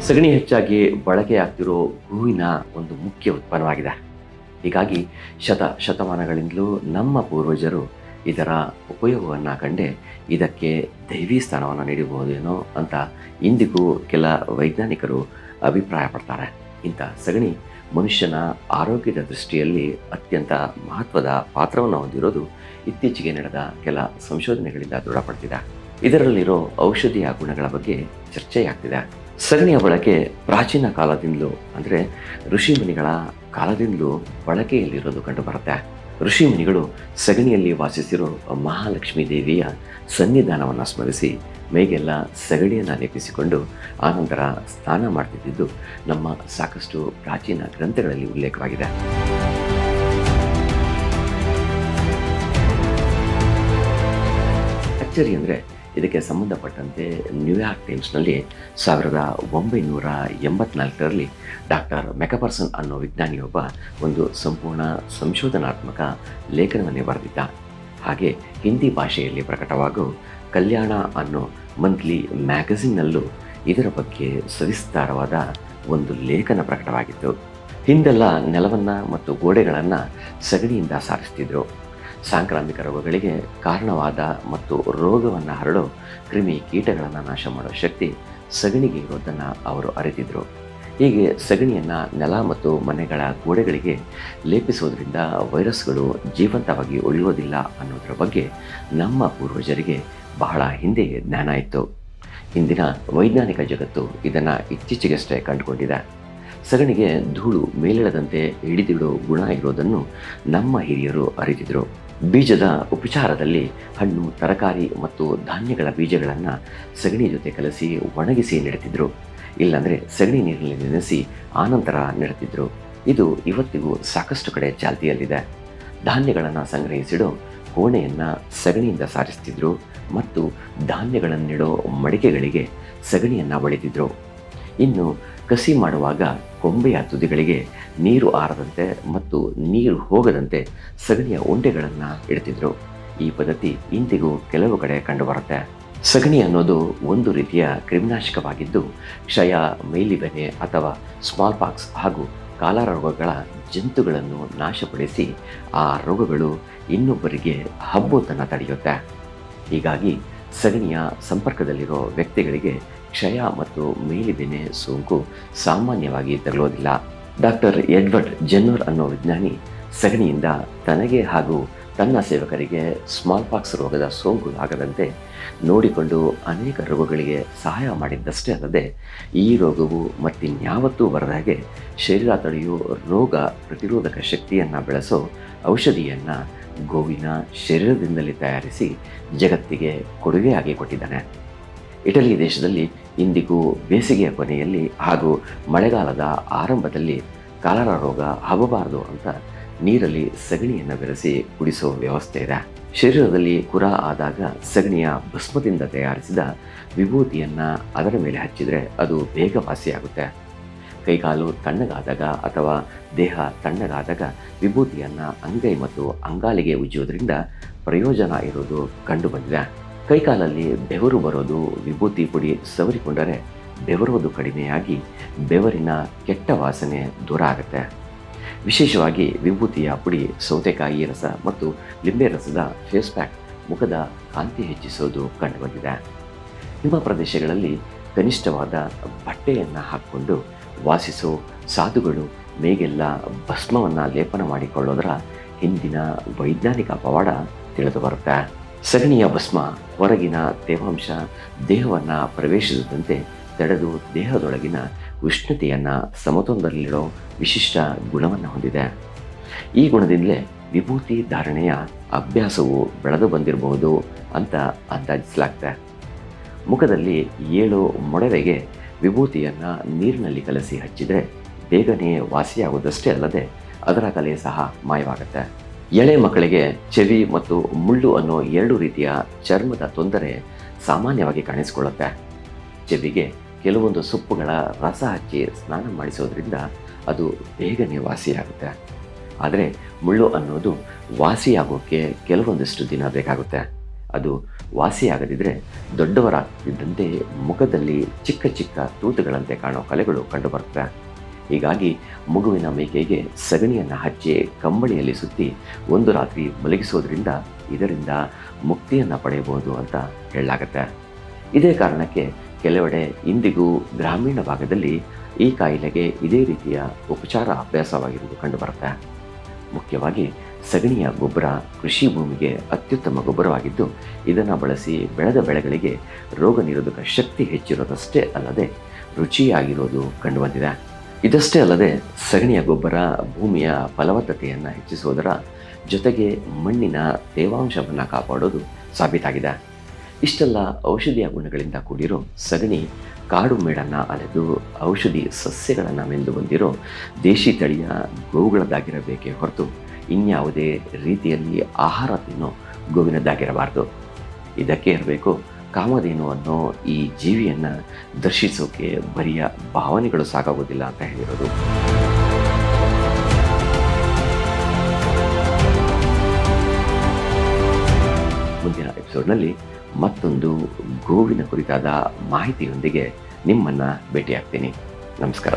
ಸಗಣಿ ಹೆಚ್ಚಾಗಿ ಬಳಕೆಯಾಗ್ತಿರೋ ಹೂವಿನ ಒಂದು ಮುಖ್ಯ ಉತ್ಪನ್ನವಾಗಿದೆ. ಹೀಗಾಗಿ ಶತಮಾನಗಳಿಂದಲೂ ನಮ್ಮ ಪೂರ್ವಜರು ಇದರ ಉಪಯೋಗವನ್ನು ಕಂಡೆ ಇದಕ್ಕೆ ದೈವಿ ಸ್ಥಾನವನ್ನು ನೀಡಬಹುದೇನೋ ಅಂತ ಇಂದಿಗೂ ಕೆಲ ವೈಜ್ಞಾನಿಕರು ಅಭಿಪ್ರಾಯಪಡ್ತಾರೆ. ಇಂಥ ಸಗಣಿ ಮನುಷ್ಯನ ಆರೋಗ್ಯದ ದೃಷ್ಟಿಯಲ್ಲಿ ಅತ್ಯಂತ ಮಹತ್ವದ ಪಾತ್ರವನ್ನು ಹೊಂದಿರೋದು ಇತ್ತೀಚೆಗೆ ನಡೆದ ಕೆಲ ಸಂಶೋಧನೆಗಳಿಂದ ದೃಢಪಡ್ತಿದೆ. ಇದರಲ್ಲಿರೋ ಔಷಧೀಯ ಗುಣಗಳ ಬಗ್ಗೆ ಚರ್ಚೆಯಾಗ್ತಿದೆ. ಸಗಣಿಯ ಬಳಕೆ ಪ್ರಾಚೀನ ಕಾಲದಿಂದಲೂ ಅಂದರೆ ಋಷಿಮುನಿಗಳ ಕಾಲದಿಂದಲೂ ಬಳಕೆಯಲ್ಲಿರೋದು ಕಂಡುಬರುತ್ತೆ. ಋಷಿಮುನಿಗಳು ಸಗಣಿಯಲ್ಲಿ ವಾಸಿಸಿರೋ ಮಹಾಲಕ್ಷ್ಮೀ ದೇವಿಯ ಸನ್ನಿಧಾನವನ್ನು ಸ್ಮರಿಸಿ ಮೈಗೆಲ್ಲ ಸಗಣಿಯನ್ನು ಲೇಪಿಸಿಕೊಂಡು ಆನಂತರ ಸ್ನಾನ ಮಾಡ್ತಿದ್ದು ನಮ್ಮ ಸಾಕಷ್ಟು ಪ್ರಾಚೀನ ಗ್ರಂಥಗಳಲ್ಲಿ ಉಲ್ಲೇಖವಾಗಿದೆ. ಅಚ್ಚರಿ ಅಂದರೆ ಇದಕ್ಕೆ ಸಂಬಂಧಪಟ್ಟಂತೆ ನ್ಯೂಯಾರ್ಕ್ ಟೈಮ್ಸ್ನಲ್ಲಿ 1984ರಲ್ಲಿ ಡಾಕ್ಟರ್ ಮೆಕಪರ್ಸನ್ ಅನ್ನೋ ವಿಜ್ಞಾನಿಯೊಬ್ಬ ಒಂದು ಸಂಪೂರ್ಣ ಸಂಶೋಧನಾತ್ಮಕ ಲೇಖನವನ್ನೇ ಬರೆದಿದ್ದ. ಹಾಗೆ ಹಿಂದಿ ಭಾಷೆಯಲ್ಲಿ ಪ್ರಕಟವಾಗೋ ಕಲ್ಯಾಣ ಅನ್ನೋ ಮಂತ್ಲಿ ಮ್ಯಾಗಝಿನ್ನಲ್ಲೂ ಇದರ ಬಗ್ಗೆ ಸವಿಸ್ತಾರವಾದ ಒಂದು ಲೇಖನ ಪ್ರಕಟವಾಗಿತ್ತು. ಹಿಂದೆಲ್ಲ ನೆಲವನ್ನು ಮತ್ತು ಗೋಡೆಗಳನ್ನು ಸಗಣಿಯಿಂದ ಸಾರಿಸ್ತಿದ್ರು. ಸಾಂಕ್ರಾಮಿಕ ರೋಗಗಳಿಗೆ ಕಾರಣವಾದ ಮತ್ತು ರೋಗವನ್ನು ಹರಡೋ ಕ್ರಿಮಿ ಕೀಟಗಳನ್ನು ನಾಶ ಮಾಡೋ ಶಕ್ತಿ ಸಗಣಿಗೆ ಇರೋದನ್ನು ಅವರು ಅರಿತಿದ್ರು. ಹೀಗೆ ಸಗಣಿಯನ್ನು ನೆಲ ಮತ್ತು ಮನೆಗಳ ಗೋಡೆಗಳಿಗೆ ಲೇಪಿಸೋದ್ರಿಂದ ವೈರಸ್ಗಳು ಜೀವಂತವಾಗಿ ಉಳಿಯೋದಿಲ್ಲ ಅನ್ನೋದರ ಬಗ್ಗೆ ನಮ್ಮ ಪೂರ್ವಜರಿಗೆ ಬಹಳ ಹಿಂದೆ ಜ್ಞಾನ ಇತ್ತು. ಇಂದಿನ ವೈಜ್ಞಾನಿಕ ಜಗತ್ತು ಇದನ್ನು ಇತ್ತೀಚೆಗಷ್ಟೇ ಕಂಡುಕೊಂಡಿದೆ. ಸಗಣಿಗೆ ಧೂಳು ಮೇಲಿಳದಂತೆ ಹಿಡಿದಿಡೋ ಗುಣ ಇರೋದನ್ನು ನಮ್ಮ ಹಿರಿಯರು ಅರಿತಿದ್ರು. ಬೀಜದ ಉಪಚಾರದಲ್ಲಿ ಹಣ್ಣು, ತರಕಾರಿ ಮತ್ತು ಧಾನ್ಯಗಳ ಬೀಜಗಳನ್ನು ಸಗಣಿ ಜೊತೆ ಕಲಸಿ ಒಣಗಿಸಿ ನೆಡ್ತಿದ್ರು. ಇಲ್ಲಾಂದರೆ ಸಗಣಿ ನೀರಿನಲ್ಲಿ ನೆನೆಸಿ ಆನಂತರ ನೆಡ್ತಿದ್ರು. ಇದು ಇವತ್ತಿಗೂ ಸಾಕಷ್ಟು ಕಡೆ ಚಾಲ್ತಿಯಲ್ಲಿದೆ. ಧಾನ್ಯಗಳನ್ನು ಸಂಗ್ರಹಿಸಿಡೋ ಕೋಣೆಯನ್ನು ಸಗಣಿಯಿಂದ ಸಾರಿಸ್ತಿದ್ರು ಮತ್ತು ಧಾನ್ಯಗಳನ್ನಿಡೋ ಮಡಿಕೆಗಳಿಗೆ ಸಗಣಿಯನ್ನು ಬಳಿತಿದ್ರು. ಇನ್ನು ಕಸಿ ಮಾಡುವಾಗ ಕೊಂಬೆಯ ತುದಿಗಳಿಗೆ ನೀರು ಆರದಂತೆ ಮತ್ತು ನೀರು ಹೋಗದಂತೆ ಸಗಣಿಯ ಉಂಡೆಗಳನ್ನು ಇಡ್ತಿದ್ರು. ಈ ಪದ್ಧತಿ ಇಂದಿಗೂ ಕೆಲವು ಕಡೆ ಕಂಡುಬರುತ್ತೆ. ಸಗಣಿ ಅನ್ನೋದು ಒಂದು ರೀತಿಯ ಕ್ರಿಮಿನಾಶಕವಾಗಿದ್ದು ಕ್ಷಯ, ಮೈಲಿಬೆನೆ ಅಥವಾ ಸ್ಮಾಲ್ ಪಾಕ್ಸ್ ಹಾಗೂ ಕಾಲರ ರೋಗಗಳ ಜಂತುಗಳನ್ನು ನಾಶಪಡಿಸಿ ಆ ರೋಗಗಳು ಇನ್ನೊಬ್ಬರಿಗೆ ಹಬ್ಬುವುದನ್ನು ತಡೆಯುತ್ತೆ. ಹೀಗಾಗಿ ಸಗಣಿಯ ಸಂಪರ್ಕದಲ್ಲಿರೋ ವ್ಯಕ್ತಿಗಳಿಗೆ ಕ್ಷಯ ಮತ್ತು ಮೇಲಿಬೆನೆ ಸೋಂಕು ಸಾಮಾನ್ಯವಾಗಿ ತಗುಲೋದಿಲ್ಲ. ಡಾಕ್ಟರ್ ಎಡ್ವರ್ಡ್ ಜೆನ್ನರ್ ಅನ್ನೋ ವಿಜ್ಞಾನಿ ಸಗಣಿಯಿಂದ ತನಗೆ ಹಾಗೂ ತನ್ನ ಸೇವಕರಿಗೆ ಸ್ಮಾಲ್ ಪಾಕ್ಸ್ ರೋಗದ ಸೋಂಕು ಆಗದಂತೆ ನೋಡಿಕೊಂಡು ಅನೇಕ ರೋಗಗಳಿಗೆ ಸಹಾಯ ಮಾಡಿದ್ದಷ್ಟೇ ಅಲ್ಲದೆ ಈ ರೋಗವು ಮತ್ತಿನ್ಯಾವತ್ತೂ ಬರದ ಹಾಗೆ ಶರೀರ ತಡೆಯುವ ರೋಗ ಪ್ರತಿರೋಧಕ ಶಕ್ತಿಯನ್ನು ಬೆಳೆಸೋ ಔಷಧಿಯನ್ನು ಗೋವಿನ ಶರೀರದಿಂದಲೇ ತಯಾರಿಸಿ ಜಗತ್ತಿಗೆ ಕೊಡುಗೆಯಾಗಿ ಕೊಟ್ಟಿದ್ದಾನೆ. ಇಟಲಿ ದೇಶದಲ್ಲಿ ಇಂದಿಗೂ ಬೇಸಿಗೆಯ ಕೊನೆಯಲ್ಲಿ ಹಾಗೂ ಮಳೆಗಾಲದ ಆರಂಭದಲ್ಲಿ ಕಾಲರ ರೋಗ ಹಬ್ಬಬಾರದು ಅಂತ ನೀರಲ್ಲಿ ಸಗಣಿಯನ್ನು ಬೆರೆಸಿ ಕುಡಿಸೋ ವ್ಯವಸ್ಥೆ ಇದೆ. ಶರೀರದಲ್ಲಿ ಕುರ ಆದಾಗ ಸಗಣಿಯ ಭಸ್ಮದಿಂದ ತಯಾರಿಸಿದ ವಿಭೂತಿಯನ್ನು ಅದರ ಮೇಲೆ ಹಚ್ಚಿದರೆ ಅದು ಬೇಗ ವಾಸಿಯಾಗುತ್ತೆ. ಕೈಕಾಲು ತಣ್ಣಗಾದಾಗ ಅಥವಾ ದೇಹ ತಣ್ಣಗಾದಾಗ ವಿಭೂತಿಯನ್ನು ಅಂಗೈ ಮತ್ತು ಅಂಗಾಲಿಗೆ ಉಜ್ಜೋದ್ರಿಂದ ಪ್ರಯೋಜನ ಇರೋದು ಕಂಡುಬಂದಿದೆ. ಕೈಕಾಲಲ್ಲಿ ಬೆವರು ಬರೋದು ವಿಭೂತಿ ಪುಡಿ ಸವರಿಕೊಂಡರೆ ಬೆವರೋದು ಕಡಿಮೆಯಾಗಿ ಬೆವರಿನ ಕೆಟ್ಟ ವಾಸನೆ ದೂರ ಆಗುತ್ತೆ. ವಿಶೇಷವಾಗಿ ವಿಭೂತಿಯ ಪುಡಿ ಸೌತೆಕಾಯಿ ರಸ ಮತ್ತು ಲಿಂಬೆ ರಸದ ಫೇಸ್ ಪ್ಯಾಕ್ ಮುಖದ ಕಾಂತಿ ಹೆಚ್ಚಿಸೋದು ಕಂಡುಬಂದಿದೆ. ಹಿಮ ಪ್ರದೇಶಗಳಲ್ಲಿ ಕನಿಷ್ಠವಾದ ಬಟ್ಟೆಯನ್ನು ಹಾಕಿಕೊಂಡು ವಾಸಿಸೋ ಸಾಧುಗಳು ಮೇಗೆಲ್ಲ ಭಸ್ಮವನ್ನು ಲೇಪನ ಮಾಡಿಕೊಳ್ಳೋದರ ಹಿಂದಿನ ವೈಜ್ಞಾನಿಕ ಪವಾಡ ತಿಳಿದು ಬರುತ್ತೆ. ಸಗಣಿಯ ಭಸ್ಮ ಹೊರಗಿನ ತೇವಾಂಶ ದೇಹವನ್ನು ಪ್ರವೇಶಿಸದಂತೆ ತಡೆದು ದೇಹದೊಳಗಿನ ಉಷ್ಣತೆಯನ್ನು ಸಮತೋಲನದಲ್ಲಿಡೋ ವಿಶಿಷ್ಟ ಗುಣವನ್ನು ಹೊಂದಿದೆ. ಈ ಗುಣದಿಂದಲೇ ವಿಭೂತಿ ಧಾರಣೆಯ ಅಭ್ಯಾಸವು ಬೆಳೆದು ಬಂದಿರಬಹುದು ಅಂತ ಅಂದಾಜಿಸಲಾಗ್ತದೆ. ಮುಖದಲ್ಲಿ 7 ಮೊಡವೆಗೆ ವಿಭೂತಿಯನ್ನು ನೀರಿನಲ್ಲಿ ಕಲಸಿ ಹಚ್ಚಿದರೆ ಬೇಗನೆ ವಾಸಿಯಾಗುವುದಷ್ಟೇ ಅಲ್ಲದೆ ಅದರ ಕಲೆ ಸಹ ಮಾಯವಾಗುತ್ತೆ. ಎಳೆ ಮಕ್ಕಳಿಗೆ ಚೆವಿ ಮತ್ತು ಮುಳ್ಳು ಅನ್ನೋ 2 ರೀತಿಯ ಚರ್ಮದ ತೊಂದರೆ ಸಾಮಾನ್ಯವಾಗಿ ಕಾಣಿಸಿಕೊಳ್ಳುತ್ತೆ. ಚೆವಿಗೆ ಕೆಲವೊಂದು ಸೊಪ್ಪುಗಳ ರಸ ಹಚ್ಚಿ ಸ್ನಾನ ಮಾಡಿಸೋದ್ರಿಂದ ಅದು ಬೇಗನೆ ವಾಸಿಯಾಗುತ್ತೆ. ಆದರೆ ಮುಳ್ಳು ಅನ್ನೋದು ವಾಸಿಯಾಗೋಕ್ಕೆ ಕೆಲವೊಂದಿಷ್ಟು ದಿನ ಬೇಕಾಗುತ್ತೆ. ಅದು ವಾಸಿಯಾಗದಿದ್ದರೆ ದೊಡ್ಡವರಾಗ್ತಿದ್ದಂತೆ ಮುಖದಲ್ಲಿ ಚಿಕ್ಕ ಚಿಕ್ಕ ತೂತುಗಳಂತೆ ಕಾಣೋ ಕಲೆಗಳು ಕಂಡುಬರ್ತವೆ. ಹೀಗಾಗಿ ಮಗುವಿನ ಮೇಕೆಗೆ ಸಗಣಿಯನ್ನು ಹಚ್ಚಿ ಕಂಬಳಿಯಲ್ಲಿ ಸುತ್ತಿ ಒಂದು ರಾತ್ರಿ ಮಲಗಿಸೋದ್ರಿಂದ ಇದರಿಂದ ಮುಕ್ತಿಯನ್ನು ಪಡೆಯಬಹುದು ಅಂತ ಹೇಳಲಾಗತ್ತೆ. ಇದೇ ಕಾರಣಕ್ಕೆ ಕೆಲವೆಡೆ ಇಂದಿಗೂ ಗ್ರಾಮೀಣ ಭಾಗದಲ್ಲಿ ಈ ಕಾಯಿಲೆಗೆ ಇದೇ ರೀತಿಯ ಉಪಚಾರ ಅಭ್ಯಾಸವಾಗಿರುವುದು ಕಂಡುಬರುತ್ತೆ. ಮುಖ್ಯವಾಗಿ ಸಗಣಿಯ ಗೊಬ್ಬರ ಕೃಷಿ ಭೂಮಿಗೆ ಅತ್ಯುತ್ತಮ ಗೊಬ್ಬರವಾಗಿದ್ದು, ಇದನ್ನು ಬಳಸಿ ಬೆಳೆದ ಬೆಳೆಗಳಿಗೆ ರೋಗ ನಿರೋಧಕ ಶಕ್ತಿ ಹೆಚ್ಚಿರೋದಷ್ಟೇ ಅಲ್ಲದೆ ರುಚಿಯಾಗಿರೋದು ಕಂಡುಬಂದಿದೆ. ಇದಷ್ಟೇ ಅಲ್ಲದೆ ಸಗಣಿಯ ಗೊಬ್ಬರ ಭೂಮಿಯ ಫಲವತ್ತತೆಯನ್ನು ಹೆಚ್ಚಿಸುವುದರ ಜೊತೆಗೆ ಮಣ್ಣಿನ ತೇವಾಂಶವನ್ನು ಕಾಪಾಡೋದು ಸಾಬೀತಾಗಿದೆ. ಇಷ್ಟೆಲ್ಲ ಔಷಧಿಯ ಗುಣಗಳಿಂದ ಕೂಡಿರೋ ಸಗಣಿ ಕಾಡು ಮೇಡನ್ನು ಅಲೆದು ಔಷಧಿ ಸಸ್ಯಗಳನ್ನು ಮೆಂದು ಬಂದಿರೋ ದೇಶಿ ತಳಿಯ ಗೋವುಗಳದ್ದಾಗಿರಬೇಕೇ ಹೊರತು ಇನ್ಯಾವುದೇ ರೀತಿಯಲ್ಲಿ ಆಹಾರ ತಿನ್ನೋ ಗೋವಿನದ್ದಾಗಿರಬಾರ್ದು. ಇದಕ್ಕೆ ಇರಬೇಕು ಕಾಮಧೇನು ಅನ್ನೋ ಈ ಜೀವಿಯನ್ನು ದರ್ಶಿಸೋಕೆ ಬರಿಯ ಭಾವನೆಗಳು ಸಾಕಾಗೋದಿಲ್ಲ ಅಂತ ಹೇಳಿರೋದು. ಮುಂದಿನ ಎಪಿಸೋಡ್ನಲ್ಲಿ ಮತ್ತೊಂದು ಗೋವಿನ ಕುರಿತಾದ ಮಾಹಿತಿಯೊಂದಿಗೆ ನಿಮ್ಮನ್ನು ಭೇಟಿಯಾಗ್ತೀನಿ. ನಮಸ್ಕಾರ.